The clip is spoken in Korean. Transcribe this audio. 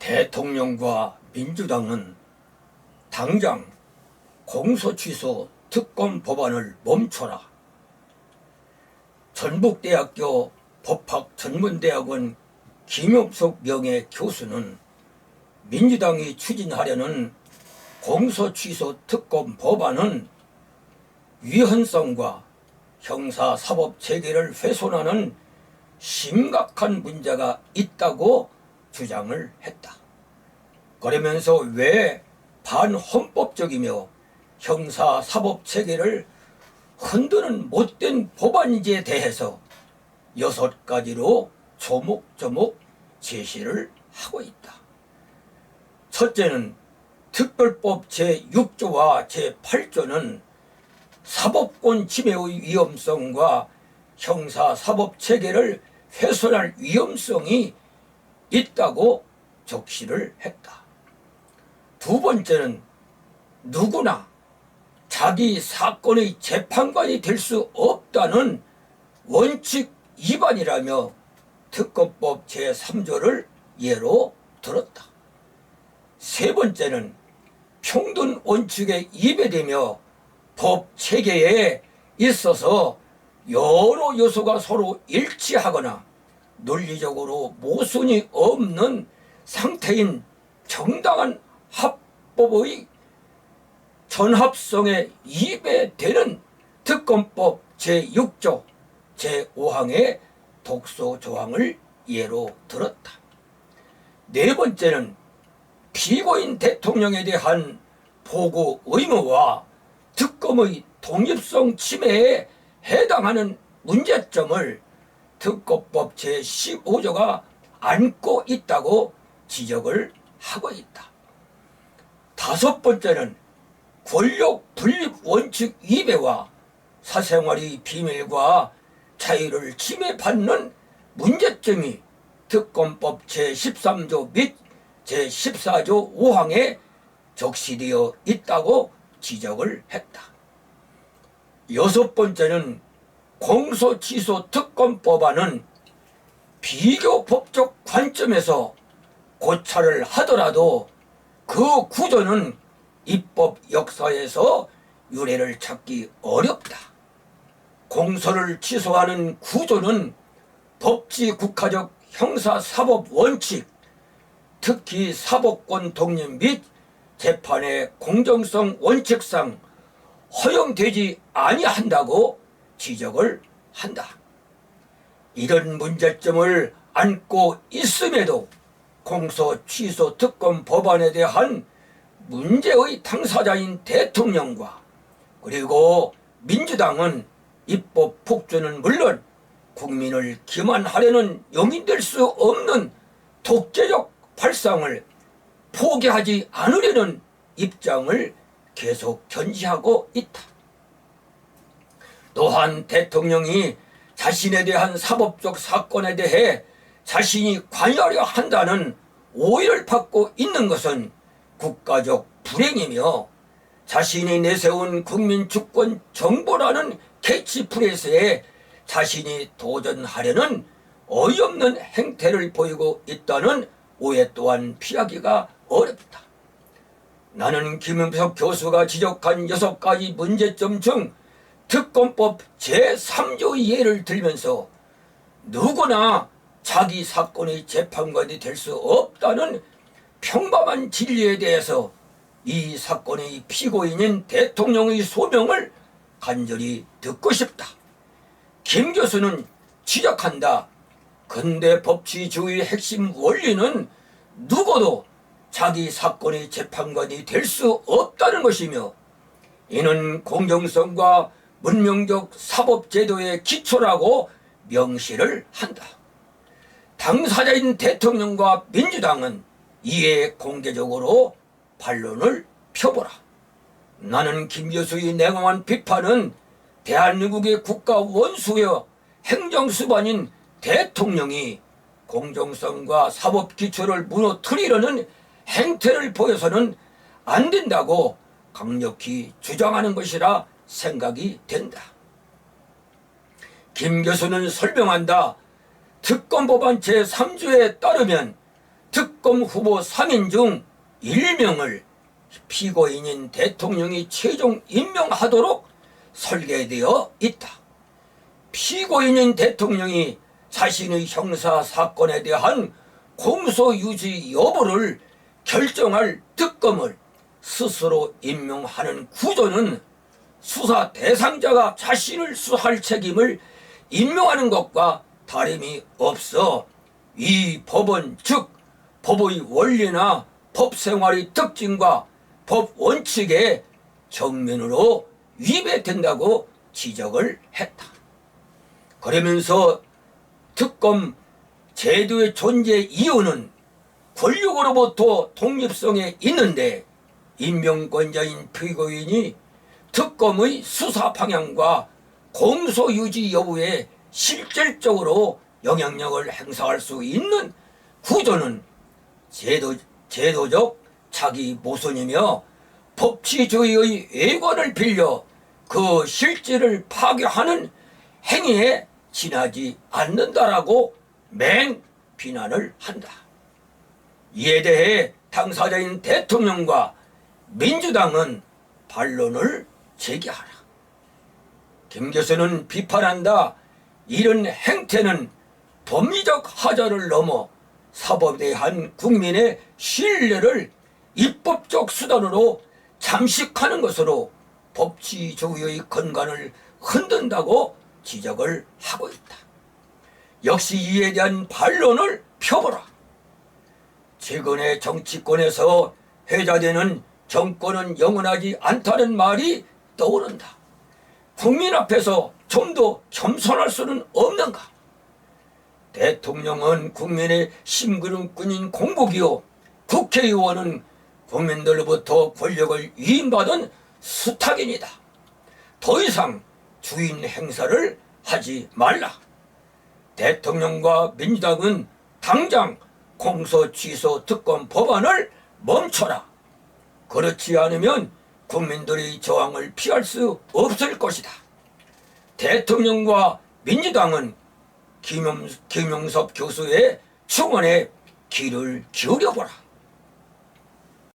대통령과 민주당은 당장 공소취소 특검 법안을 멈춰라. 전북대학교 법학전문대학원 김용석 명예 교수는 민주당이 추진하려는 공소취소 특검 법안은 위헌성과 형사사법체계를 훼손하는 심각한 문제가 있다고 주장을 했다. 그러면서 왜 반헌법적이며 형사사법체계를 흔드는 못된 법안인지에 대해서 6가지로 조목조목 제시를 하고 있다. 첫째는 특별법 제6조와 제8조는 사법권 침해의 위험성과 형사사법체계를 훼손할 위험성이 있다고 적시를 했다. 두 번째는 누구나 자기 사건의 재판관이 될 수 없다는 원칙 위반이라며 특검법 제3조를 예로 들었다. 세 번째는 평등 원칙에 위배되며 법 체계에 있어서 여러 요소가 서로 일치하거나 논리적으로 모순이 없는 상태인 정당한 합법의 전합성에 위배되는 특검법 제6조 제5항의 독소조항을 예로 들었다. 네 번째는 피고인 대통령에 대한 보고 의무와 특검의 독립성 침해에 해당하는 문제점을 특검법 제15조가 안고 있다고 지적을 하고 있다. 다섯 번째는 권력 분립 원칙 위배와 사생활의 비밀과 자유를 침해받는 문제점이 특검법 제13조 및 제14조 5항에 적시되어 있다고 지적을 했다. 여섯 번째는 공소취소 특검법안은 비교법적 관점에서 고찰을 하더라도 그 구조는 입법 역사에서 유래를 찾기 어렵다. 공소를 취소하는 구조는 법치국가적 형사사법 원칙, 특히 사법권 독립 및 재판의 공정성 원칙상 허용되지 아니한다고 지적을 한다. 이런 문제점을 안고 있음에도 공소 취소 특검 법안에 대한 문제의 당사자인 대통령과 그리고 민주당은 입법 폭주는 물론 국민을 기만하려는 용인될 수 없는 독재적 발상을 포기하지 않으려는 입장을 계속 견지하고 있다. 또한 대통령이 자신에 대한 사법적 사건에 대해 자신이 관여하려 한다는 오해를 받고 있는 것은 국가적 불행이며 자신이 내세운 국민주권 정보라는 캐치프레이즈에 자신이 도전하려는 어이없는 행태를 보이고 있다는 오해 또한 피하기가 어렵다. 나는 김용석 교수가 지적한 6가지 문제점 중 특검법 제3조의 예를 들면서 누구나 자기 사건의 재판관이 될 수 없다는 평범한 진리에 대해서 이 사건의 피고인인 대통령의 소명을 간절히 듣고 싶다. 김 교수는 지적한다. 근대 법치주의의 핵심 원리는 누구도 자기 사건의 재판관이 될 수 없다는 것이며 이는 공정성과 문명적 사법제도의 기초라고 명시를 한다. 당사자인 대통령과 민주당은 이에 공개적으로 반론을 펴보라. 나는 김 교수의 냉정한 비판은 대한민국의 국가 원수여 행정수반인 대통령이 공정성과 사법 기초를 무너뜨리려는 행태를 보여서는 안 된다고 강력히 주장하는 것이라 생각이 된다. 김 교수는 설명한다. 특검법안 제3조에 따르면 특검 후보 3인 중 1명을 피고인인 대통령이 최종 임명하도록 설계되어 있다. 피고인인 대통령이 자신의 형사 사건에 대한 공소 유지 여부를 결정할 특검을 스스로 임명하는 구조는 수사 대상자가 자신을 수사할 책임을 임명하는 것과 다름이 없어 이 법원 즉 법의 원리나 법 생활의 특징과 법 원칙에 정면으로 위배된다고 지적을 했다. 그러면서 특검 제도의 존재 이유는 권력으로부터 독립성에 있는데 임명권자인 피고인이 특검의 수사 방향과 공소 유지 여부에 실질적으로 영향력을 행사할 수 있는 구조는 제도적 자기 모순이며 법치주의의 외관을 빌려 그 실질을 파괴하는 행위에 지나지 않는다라고 맹 비난을 한다. 이에 대해 당사자인 대통령과 민주당은 반론을 제기하라. 김 교수는 비판한다. 이런 행태는 법리적 하자를 넘어 사법에 대한 국민의 신뢰를 입법적 수단으로 잠식하는 것으로 법치주의의 근간을 흔든다고 지적을 하고 있다. 역시 이에 대한 반론을 펴보라. 최근에 정치권에서 회자되는 정권은 영원하지 않다는 말이 떠오른다. 국민 앞에서 좀 더 겸손할 수는 없는가? 대통령은 국민의 심부름꾼인 공복이요, 국회의원은 국민들로부터 권력을 위임받은 수탁인이다. 더 이상 주인 행사를 하지 말라. 대통령과 민주당은 당장 공소 취소 특검 법안을 멈춰라. 그렇지 않으면 국민들의 저항을 피할 수 없을 것이다. 대통령과 민주당은 김용섭 교수의 청원에 귀를 기울여보라.